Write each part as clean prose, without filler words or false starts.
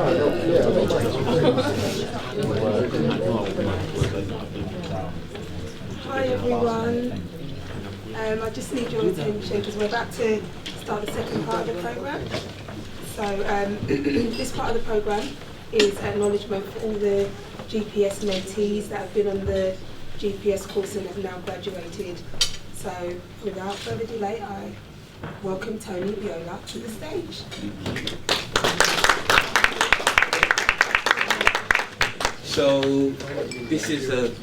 Hi everyone. I just need your attention because we're about to start the second part of the programme. So this part of the programme is acknowledgement for all the GPS mentees that have been on the GPS course and have now graduated. So without further delay, I welcome Tony Viola to the stage. So this is an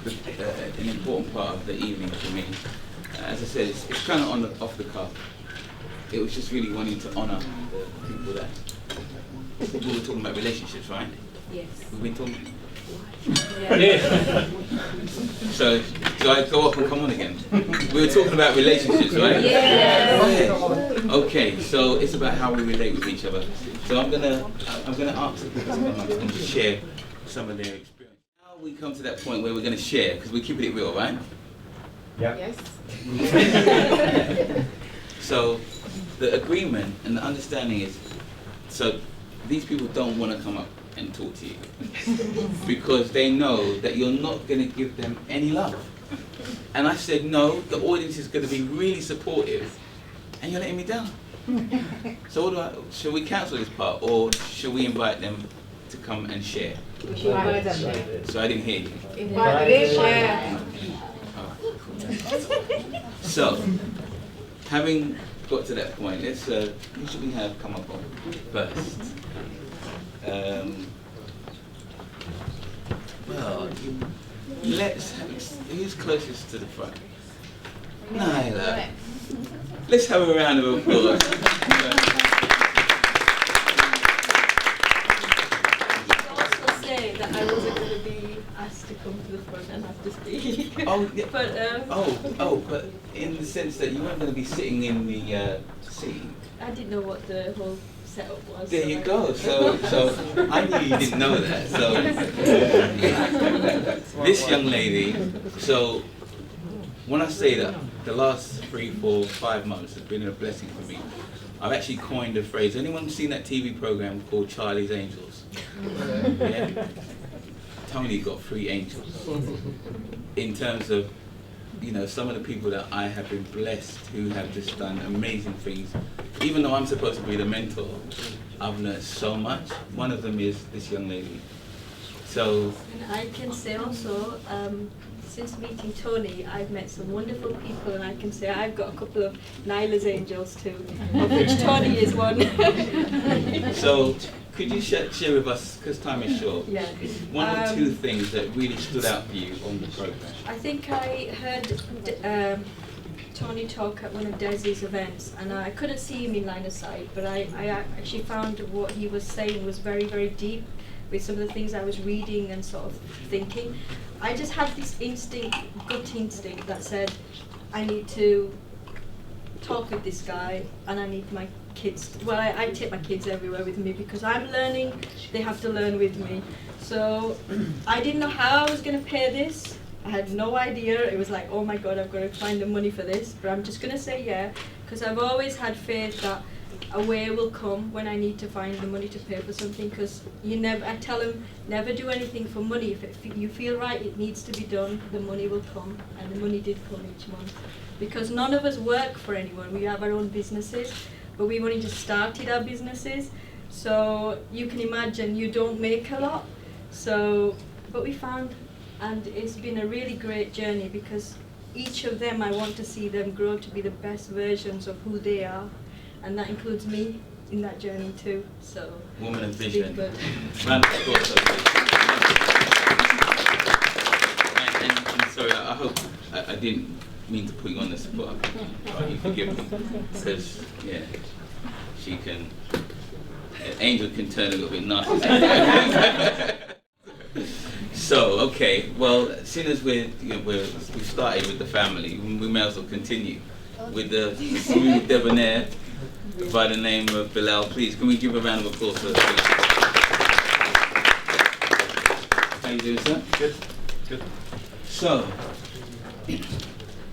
important part of the evening for me. As I said, it's kind of off the cuff. It was just really wanting to honour the people that we were talking about relationships, right? Yes. We've been talking. Yeah. So do I go up and come on again? We were talking about relationships, right? Yeah. Okay, so it's about how we relate with each other. So I'm gonna ask the people to come up and share some of their experience. Now we come to that point where we're gonna share, because we're keeping it real, right? Yeah. Yes. So the agreement and the understanding is, so these people don't want to come up and talk to you because they know that you're not going to give them any love. And I said, no, the audience is going to be really supportive and you're letting me down. So should we cancel this part or should we invite them to come and share? We should invite them. So I didn't hear you. Invite them, share. So, having got to that point, let's who should we have come up on first? Well, who's closest to the front? Nyla. Let's have a round of applause. That I wasn't going to be asked to come to the front and have to speak. Oh, yeah. But but in the sense that you weren't going to be sitting in the seat. I didn't know what the whole setup was. There you go. So I knew you didn't know that. So this young lady. So when I say that, the last 3, 4, 5 months has been a blessing for me. I've actually coined a phrase. Anyone seen that TV program called Charlie's Angels? Yeah. Tony got 3 angels. In terms of, some of the people that I have been blessed who have just done amazing things. Even though I'm supposed to be the mentor, I've learned so much. One of them is this young lady. So. And I can say also, since meeting Tony, I've met some wonderful people, and I can say I've got a couple of Nyla's angels too, of which Tony is one. So, could you share with us, because time is short, Yeah. one or 2 things that really stood out for you on the program? I think I heard Tony talk at one of Desi's events, and I couldn't see him in line of sight, but I actually found what he was saying was very, very deep with some of the things I was reading and sort of thinking. I just had this gut instinct that said, I need to talk with this guy and I need my kids. Well, I take my kids everywhere with me because I'm learning, they have to learn with me. So I didn't know how I was going to pay this. I had no idea. It was like, oh my God, I've got to find the money for this. But I'm just going to say yeah, because I've always had faith that a way will come when I need to find the money to pay for something, because I tell him, never do anything for money. If you feel right, it needs to be done, the money will come, and the money did come each month. Because none of us work for anyone, we have our own businesses, but we've only just started our businesses, so you can imagine you don't make a lot. But we found, and it's been a really great journey, because each of them, I want to see them grow to be the best versions of who they are. And that includes me in that journey too. So Woman of Vision. Good. Round of applause. And sorry, I hope I didn't mean to put you on the spot. You forgive me, because she can. Angel can turn a little bit nasty. So okay, well, as soon as we've started with the family, we may as well continue with the smooth debonair by the name of Bilal. Please, can we give a round of applause for that? How you doing, sir? Good. So,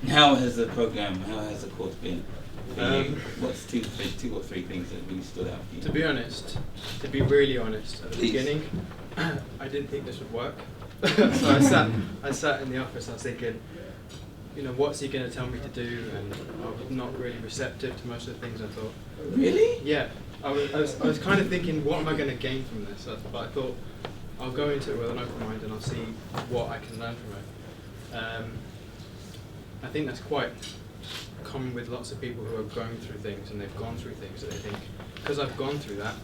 how has the course been? For you, what's two or three things that really stood out for you? To be honest, to be really honest, at the Please. beginning, I didn't think this would work. So I sat in the office. I was thinking, what's he going to tell me to do? And I was not really receptive to most of the things I thought. Really? Yeah, I was kind of thinking, what am I going to gain from this? But I thought, I'll go into it with an open mind and I'll see what I can learn from it. I think that's quite common with lots of people who are going through things, and they've gone through things that they think, because I've gone through that,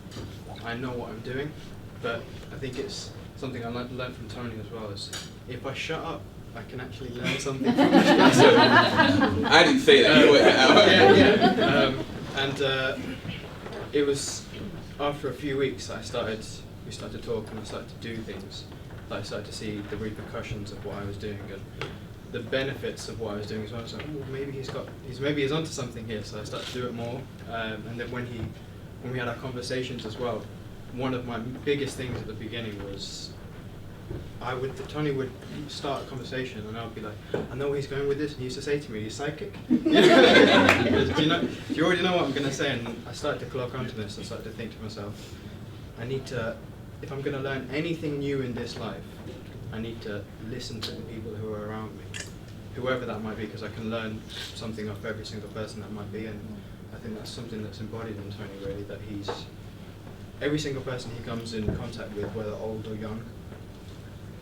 I know what I'm doing. But I think it's something I learned from Tony as well, is if I shut up, I can actually learn something from this person. I didn't say that. You went out. And it was after a few weeks we started to talk, and I started to do things. I started to see the repercussions of what I was doing and the benefits of what I was doing as well. I was like, oh, maybe he's onto something here. So I started to do it more. And then when we had our conversations as well, one of my biggest things at the beginning was Tony would start a conversation and I would be like, I know where he's going with this, and he used to say to me, "Are you psychic?" Do you already know what I'm going to say? And I started to clock onto this. I started to think to myself, if I'm going to learn anything new in this life, I need to listen to the people who are around me, whoever that might be, because I can learn something off every single person that might be. And I think that's something that's embodied in Tony, really, that every single person he comes in contact with, whether old or young,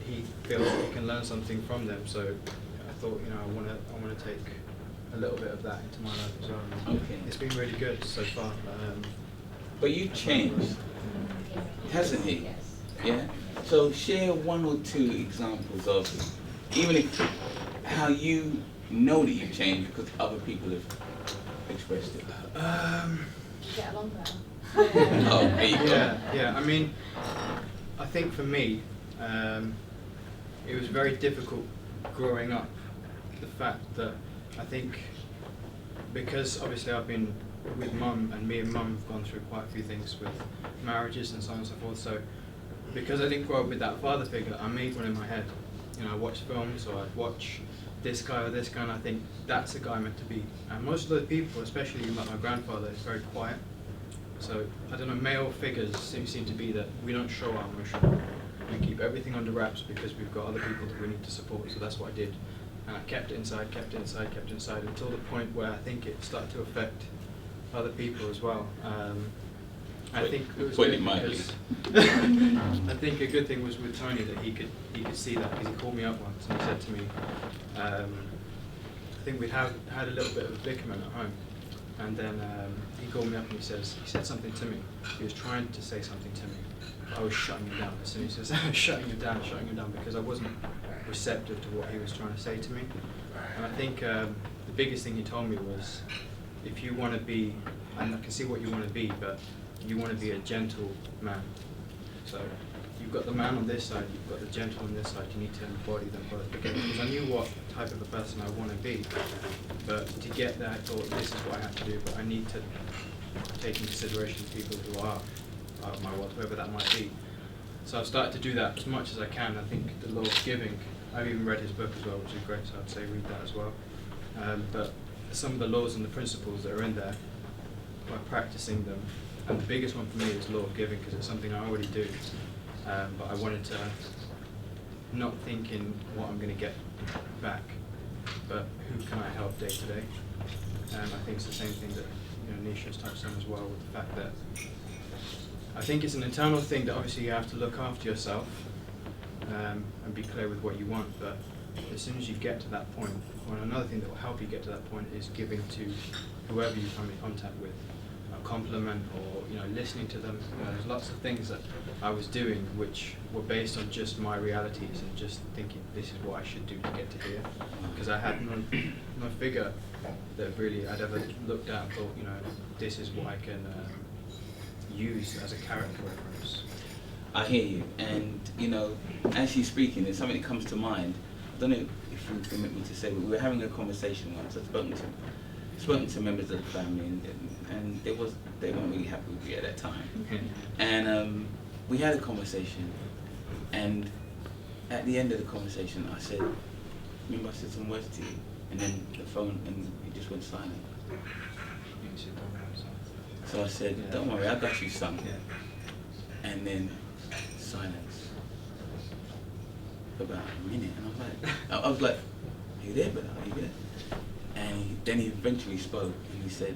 he feels that he can learn something from them. So I thought, I want to take a little bit of that into my life as well. And Okay. it's been really good so far. But you've changed, hasn't he? Yeah. So share one or two examples of, even if how you know that you've changed because other people have expressed it. Get along better. Oh, there you go. Yeah. I mean, I think for me, it was very difficult growing up. The fact that I think, because obviously I've been with Mum, and me and Mum have gone through quite a few things with marriages and so on and so forth. So because I didn't grow up with that father figure, I made one in my head. I watch films, or I'd watch this guy or this guy, and I think that's the guy I'm meant to be. And most of the people, especially like my grandfather, is very quiet. So I don't know, male figures seem to be that we don't show our emotion. We keep everything under wraps because we've got other people that we need to support. So that's what I did, and I kept it inside until the point where I think it started to affect other people as well. I think it was Put good it mildly. because I think a good thing was with Tony that he could see that, because he called me up once and he said to me, I think we'd had a little bit of a predicament at home, and then he called me up and he said something to me. He was trying to say something to me. I was shutting him down. As soon as he says shutting him down, because I wasn't receptive to what he was trying to say to me. And I think the biggest thing he told me was, if you want to be, and I can see what you want to be, but you want to be a gentle man. So you've got the man on this side, you've got the gentle on this side. You need to embody them both together. Because I knew what type of a person I want to be, but to get there, I thought this is what I have to do. But I need to take into consideration people who are out of my world, whoever that might be. So I've started to do that as much as I can. I think the law of giving, I've even read his book as well, which is great, so I'd say read that as well. But some of the laws and the principles that are in there, by practicing them, and the biggest one for me is law of giving, because it's something I already do, but I wanted to not think in what I'm going to get back, but who can I help day to day. I think it's the same thing that Nisha's touched on as well, with the fact that I think it's an internal thing that obviously you have to look after yourself and be clear with what you want, but as soon as you get to that point, or another thing that will help you get to that point is giving to whoever you come in contact with, a compliment, or listening to them. There's lots of things that I was doing which were based on just my realities and just thinking this is what I should do to get to here, because I had no figure that really I'd ever looked at and thought, this is what I can use as a character reference. I hear you, and as you're speaking, there's something that comes to mind. I don't know if you permit me to say, but we were having a conversation once. I'd spoken to members of the family, and they weren't really happy with me at that time. And we had a conversation, and at the end of the conversation, I said, remember I said some words to you, and then the phone, and it just went silent. You said don't have some. So I said, Yeah. don't worry, I got you some. Yeah. And then silence for about a minute, and I was like, are you there, brother? Are you there? And then he eventually spoke, and he said,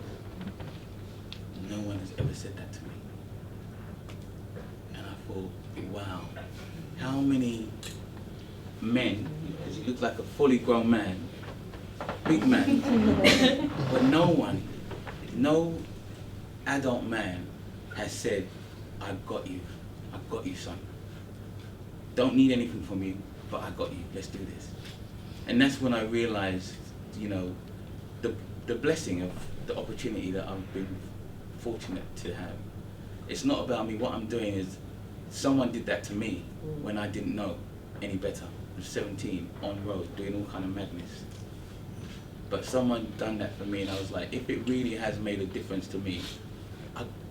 no one has ever said that to me. And I thought, wow, how many men, because he looked like a fully grown man, big man, but no adult man has said, I got you, son. Don't need anything from you, but I got you, let's do this. And that's when I realized, you know, the blessing of the opportunity that I've been fortunate to have. It's not about me, what I'm doing is, someone did that to me when I didn't know any better. I was 17, on the road, doing all kind of madness. But someone done that for me, and I was like, if it really has made a difference to me,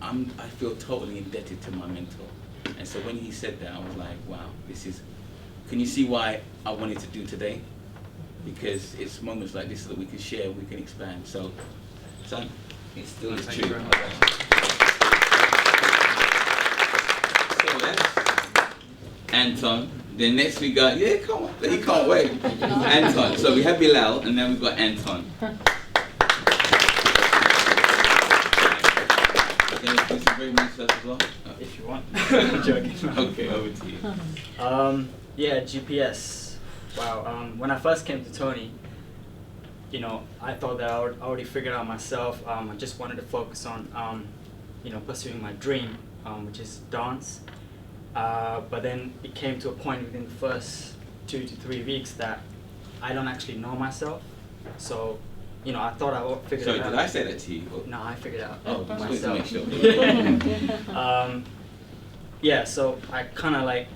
I feel totally indebted to my mentor. And so when he said that, I was like, wow, this is, can you see why I wanted to do today? Because it's moments like this that we can share, we can expand. So, son, it still is Thank true. you very much. So that's Anton. Then next we got, yeah, come on, he can't wait. Anton. So we have Bilal, and then we've got Anton. Very much as well. If you want. I'm joking. Okay, over to you. Yeah, GPS. Wow. When I first came to Tony, you know, I thought that I already figured out myself. I just wanted to focus on, you know, pursuing my dream, which is dance. But then it came to a point within the first 2 to 3 weeks that I don't actually know myself. So, you know, I thought I would figure it out. Sorry, did I say that to you? Or? No, I figured it out Oh, just wanted to myself. make sure. Yeah, so I kind of like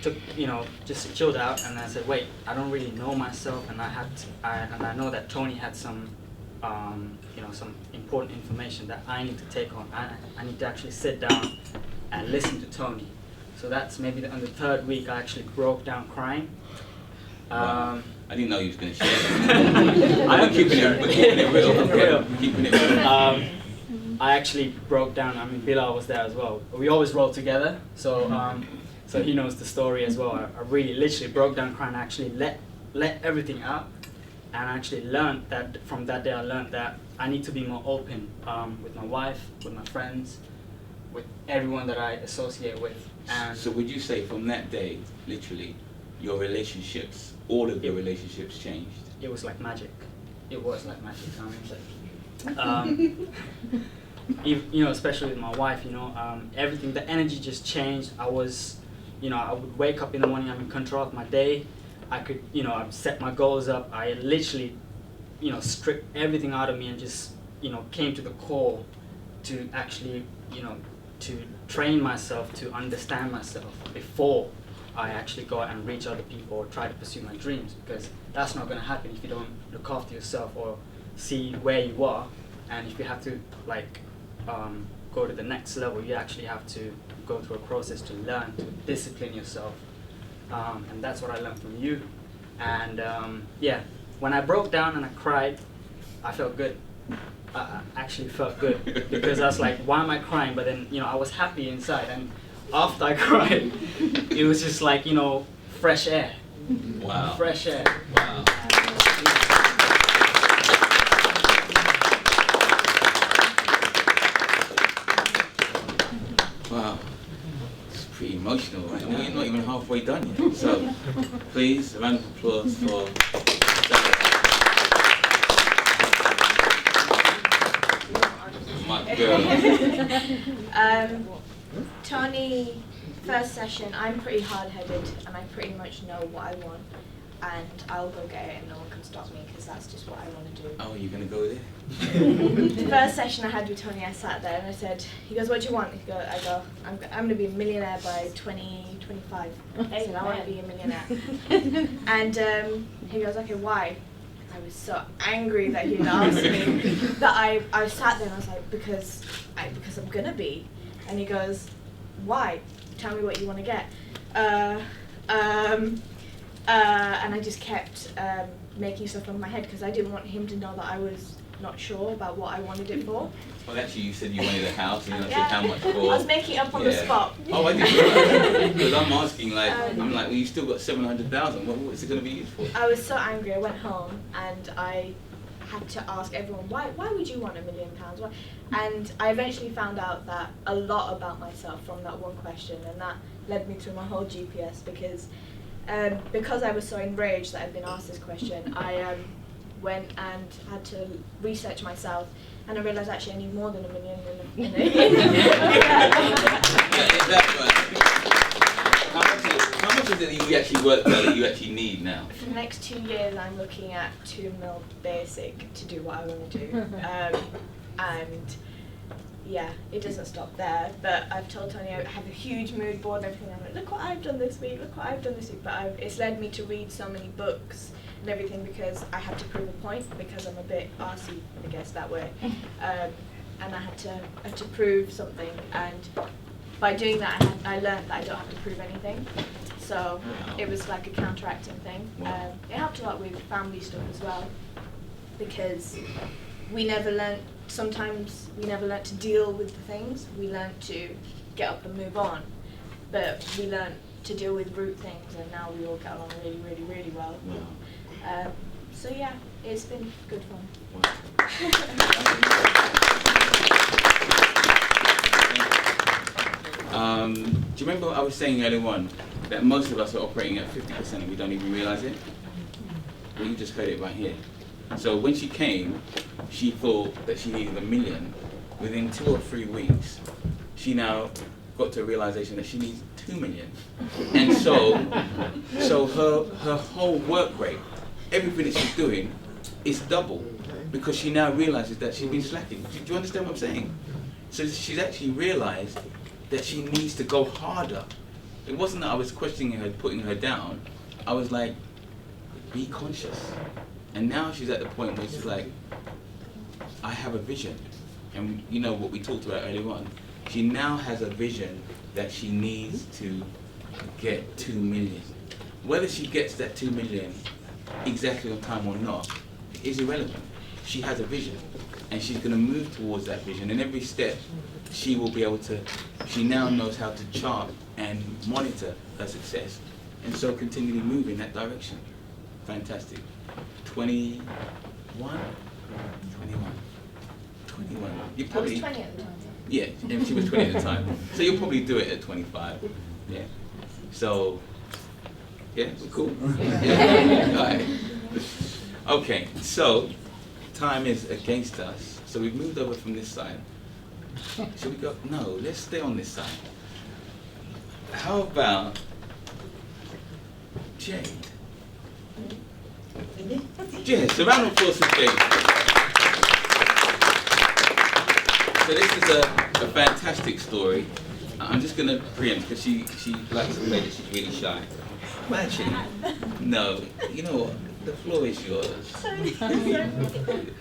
took, you know, just chilled out, and I said, wait, I don't really know myself, and I know that Tony had some, you know, some important information that I need to take on. I need to actually sit down and listen to Tony. So that's maybe on the 3rd week I actually broke down crying. Wow. I didn't know you was going to share that. I'm keeping it real. Real. Keeping it real. I actually broke down. I mean, Bilal was there as well. We always roll together, so so he knows the story as well. I really, literally broke down crying. I actually let everything out, and I actually learned that from that day. I learned that I need to be more open with my wife, with my friends, with everyone that I associate with. And so would you say from that day, literally, your relationships, all of your relationships changed? it was like magic. It was like magic. I mean, you know, especially with my wife, you know, everything, the energy just changed. I was, you know, I would wake up in the morning, I'm in control of my day. I could, you know, I'd set my goals up. I literally, you know, stripped everything out of me and just, you know, came to the core to actually, you know, to train myself to understand myself before I actually go out and reach other people or try to pursue my dreams, because that's not going to happen if you don't look after yourself or see where you are. And if you have to like go to the next level, you actually have to go through a process to learn to discipline yourself, and that's what I learned from you. And yeah, when I broke down and I cried, I felt good. I actually felt good, because I was like, why am I crying? But then, you know, I was happy inside, and after I cried, it was just like, you know, fresh air. Wow. Fresh air. Wow. Wow. It's pretty emotional right now. You're not even halfway done yet. So, please, a round of applause for my girl. Tony, first session, I'm pretty hard-headed and I pretty much know what I want, and I'll go get it and no one can stop me because that's just what I want to do. Oh, you're going to go there? The first session I had with Tony, I sat there and I said, he goes, what do you want? I go, I'm going to be a millionaire by 2025. I said, I want to be a millionaire. And he goes, okay, why? I was so angry that he'd asked me that I sat there and I was like, because I'm going to be. And he goes, why? Tell me what you want to get. And I just kept making stuff up in my head because I didn't want him to know that I was not sure about what I wanted it for. Well, actually, you said you wanted a house, and you said Yeah. how much for. I was making it up on the spot. Oh, I didn't realize. Because I'm asking, like, I'm like, well, you still got 700,000. What's it going to be used for? I was so angry. I went home and I had to ask everyone, why would you want £1 million? Why? And I eventually found out that a lot about myself from that one question, and that led me through my whole GPS because I was so enraged that I'd been asked this question. I went and had to research myself, and I realised actually I need more than £1 million in How much is it that you actually work for that you actually need now? For the next 2 years, I'm looking at 2 mil basic to do what I want to do. And yeah, it doesn't stop there. But I've told Tony I have a huge mood board and everything. I'm like, look what I've done this week, look what I've done this week. But it's led me to read so many books and everything because I have to prove a point because I'm a bit arsey, I guess, that way. And I had to prove something. And by doing that, I learned that I don't have to prove anything. So it was like a counteracting thing. It helped a lot with family stuff as well because sometimes we never learnt to deal with the things. We learnt to get up and move on. But we learnt to deal with root things, and now we all get along really, really, really well. So yeah, it's been good fun. Do you remember I was saying earlier on that most of us are operating at 50% and we don't even realise it? Well, you just heard it right here. So when she came, she thought that she needed $1 million. Within 2 or 3 weeks, she now got to a realisation that she needs $2 million. And so her whole work rate, everything that she's doing, is double because she now realises that she's been slacking. Do you understand what I'm saying? So she's actually realised that she needs to go harder. It wasn't that I was questioning her, putting her down. I was like, be conscious. And now she's at the point where she's like, I have a vision. And you know what we talked about earlier on. She now has a vision that she needs to get 2 million. Whether she gets that 2 million exactly on time or not is irrelevant. She has a vision and she's going to move towards that vision. And every step she will be able to, she now knows how to chart and monitor her success and so continually move in that direction. Fantastic. 21? 21. You I probably, was 20 at the time. yeah, and she was 20 at the time. So you'll probably do it at 25. Yeah. So, yeah, we're cool. Yeah. All right. Okay, so time is against us. So we've moved over from this side. Should we go? No, let's stay on this side. How about Jade? Yes, a round of applause for Jade. So this is a fantastic story. I'm just going to preempt because she likes to play that she's really shy. Well, actually, no. You know what? The floor is yours.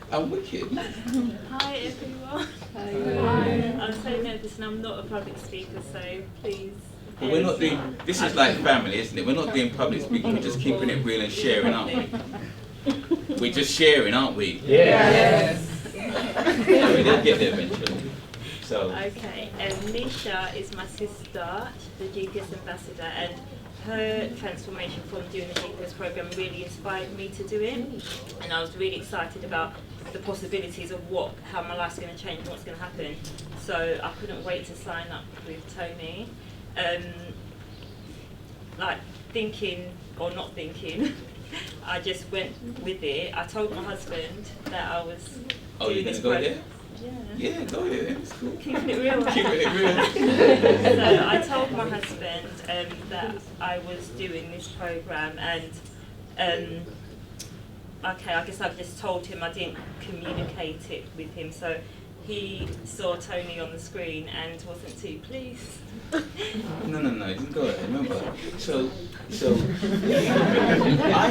I'm wicked. Hi everyone. Hi. I'm so nervous and I'm not a public speaker, so please. But we're not doing, this is like family, isn't it? We're not doing public speaking, we're just keeping it real and sharing, aren't we? We're just sharing, aren't we? Yes. They'll get there eventually. So. Okay, Nisha is my sister, the GPS ambassador, and her transformation from doing the GPS program really inspired me to do it, and I was really excited about the possibilities of how my life's going to change and what's going to happen. So I couldn't wait to sign up with Tony. Like thinking or not thinking, I just went with it. I told my husband that I was doing this program. Yeah, go there. It's cool. Keeping it real. Keeping it real. So I told my husband that I was doing this program, and okay, I guess I've just told him. I didn't communicate it with him, so he saw Tony on the screen and wasn't too pleased. No, you go ahead. Remember, so I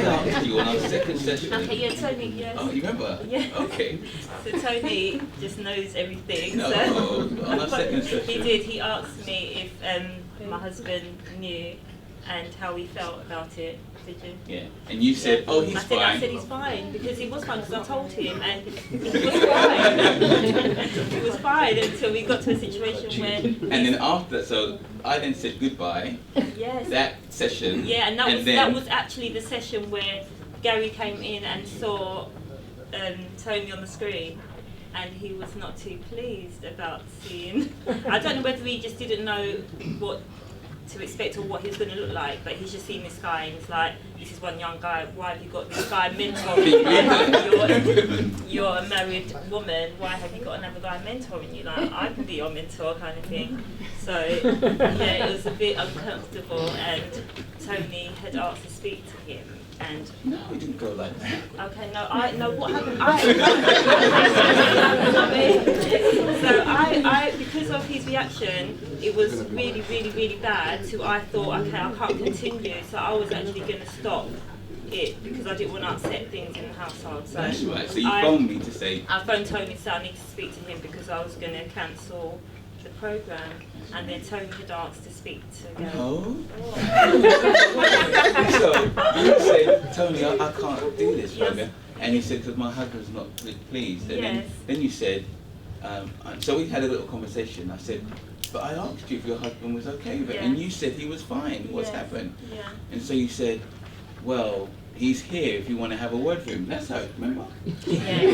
asked you on our second session. Okay, yeah, Tony, yes. Oh, you remember? Yeah. Okay. So Tony just knows everything. No, so on our second session. He did. He asked me if my husband knew and how he felt about it. Did you? Yeah. And you said, oh, he's fine. I said he's fine, because he was fine, because I told him, and he was fine. He was fine until we got to a situation where... And then after, so I then said goodbye. Yes. That session. Yeah, and then, that was actually the session where Gary came in and saw Tony on the screen, and he was not too pleased about seeing... I don't know whether he just didn't know what to expect or what he was going to look like, but he's just seen this guy and he's like, this is one young guy, why have you got this guy mentoring you? You're a married woman, why have you got another guy mentoring you? Like, I can be your mentor kind of thing. So yeah, it was a bit uncomfortable, and Tony had asked to speak to him. And no, it didn't go like that. Okay, no, what happened? So because of his reaction, it was really, really, really bad. So I thought, okay, I can't continue. So I was actually going to stop it because I didn't want to upset things in the household. So that's right. So you phoned me to say. I phoned Tony, so I need to speak to him because I was going to cancel the program, and then Tony had asked to speak to Gary. No. So you said, Tony, I can't do this program, and he said because my husband's not pleased. And Yes. then you said, so we had a little conversation. I said, but I asked you if your husband was okay with it, and you said he was fine. What's happened? Yeah. And so you said, well, he's here if you want to have a word with him. That's how it, remember? Yeah.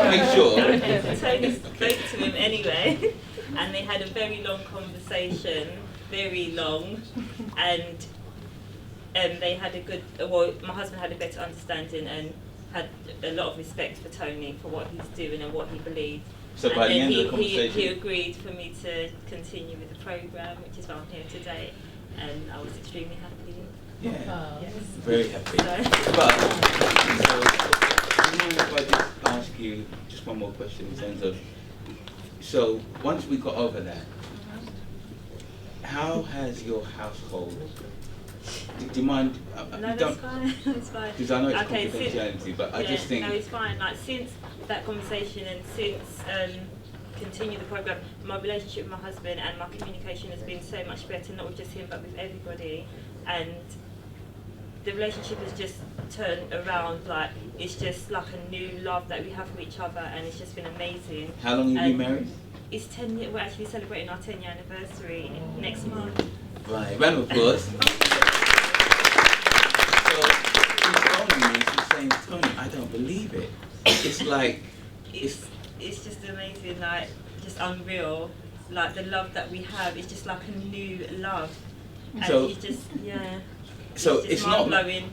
Make sure. Okay, so Tony spoke to him anyway, and they had a very long conversation, very long, and they had a good, well, my husband had a better understanding and had a lot of respect for Tony for what he's doing and what he believed. So and by the then end of the conversation, he agreed for me to continue with the program, which is why I'm here today, and I was extremely happy. yeah, Yes. very happy. So. But, so, do you mind if I just ask you just one more question in terms of, so once we got over that, how has your household, do you mind? No, that's fine, that's fine. Because I know it's Okay, confidentiality, but I just think... No, it's fine. Like, since that conversation and since continue the program, my relationship with my husband and my communication has been so much better, not with just him, but with everybody. And the relationship has just turned around, like, it's just like a new love that we have for each other, and it's just been amazing. How long have you been married? It's 10 years, we're actually celebrating our 10-year anniversary next month. Right, round of applause. So, she's calling me, she's saying, Tony, I don't believe it. It's like, It's just amazing, like, just unreal. Like, the love that we have is just like a new love. And So- it's just, yeah. so just it's not, mind-blowing.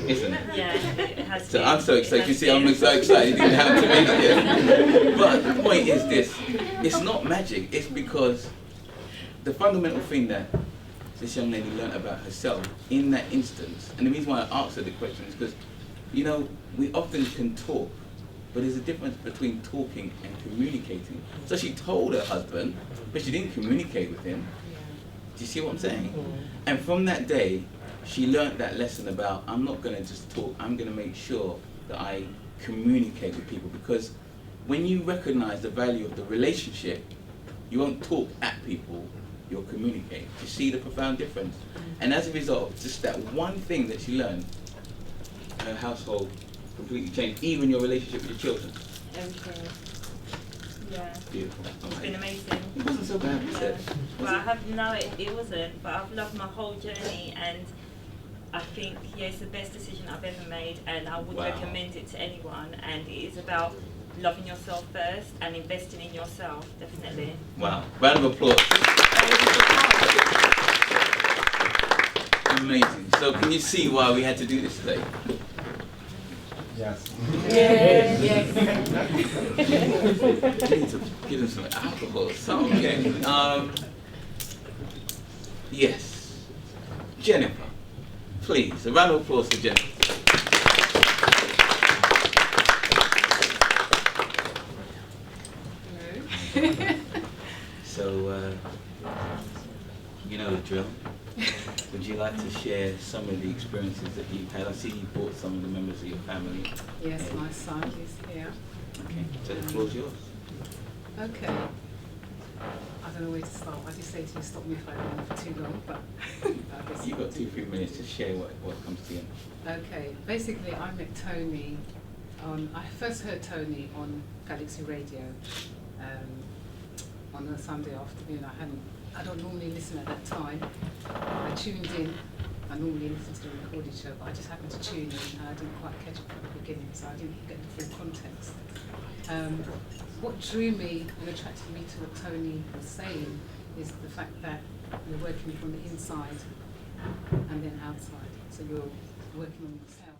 isn't it? Yeah, it has So been. I'm so excited. It You has see, I'm been. so excited. It didn't have to make it. But the point is this: it's not magic. It's because the fundamental thing that this young lady learned about herself in that instance, and the reason why I asked her the question is because, you know, we often can talk, but there's a difference between talking and communicating. So she told her husband, but she didn't communicate with him. Do you see what I'm saying? And from that day, she learned that lesson about, I'm not going to just talk, I'm going to make sure that I communicate with people, because when you recognize the value of the relationship, you won't talk at people, you'll communicate. Do you see the profound difference? And as a result of just that one thing that she learned, her household completely changed, even your relationship with your children. Everything. Yeah. Beautiful. It's been amazing. It wasn't so bad, you said. Well, I have, no, it wasn't, but I've loved my whole journey, and I think, yeah, it's the best decision I've ever made, and I would Wow. recommend it to anyone, and it is about loving yourself first and investing in yourself, definitely. Wow. Round of applause. Amazing. So can you see why we had to do this today? Yes. Yes. We need to give them some alcohol or something. Yes. Jennifer, please, a round of applause for Jennifer. So, you know the drill. Would you like to share some of the experiences that you've had? I see you brought some of the members of your family. Yes, my son is here. Okay, so the floor's yours. Okay. I don't know where to start. I just say to you, stop me if I go on for too long, but You've got 2-3 minutes to share what comes to you. Okay, basically I met Tony I first heard Tony on Galaxy Radio on a Sunday afternoon. I don't normally listen at that time. I tuned in. I normally listen to the recorded show, but I just happened to tune in and I didn't quite catch it from the beginning, so I didn't get the full context. What drew me and attracted me to what Tony was saying is the fact that you're working from the inside and then outside. So you're working on yourself.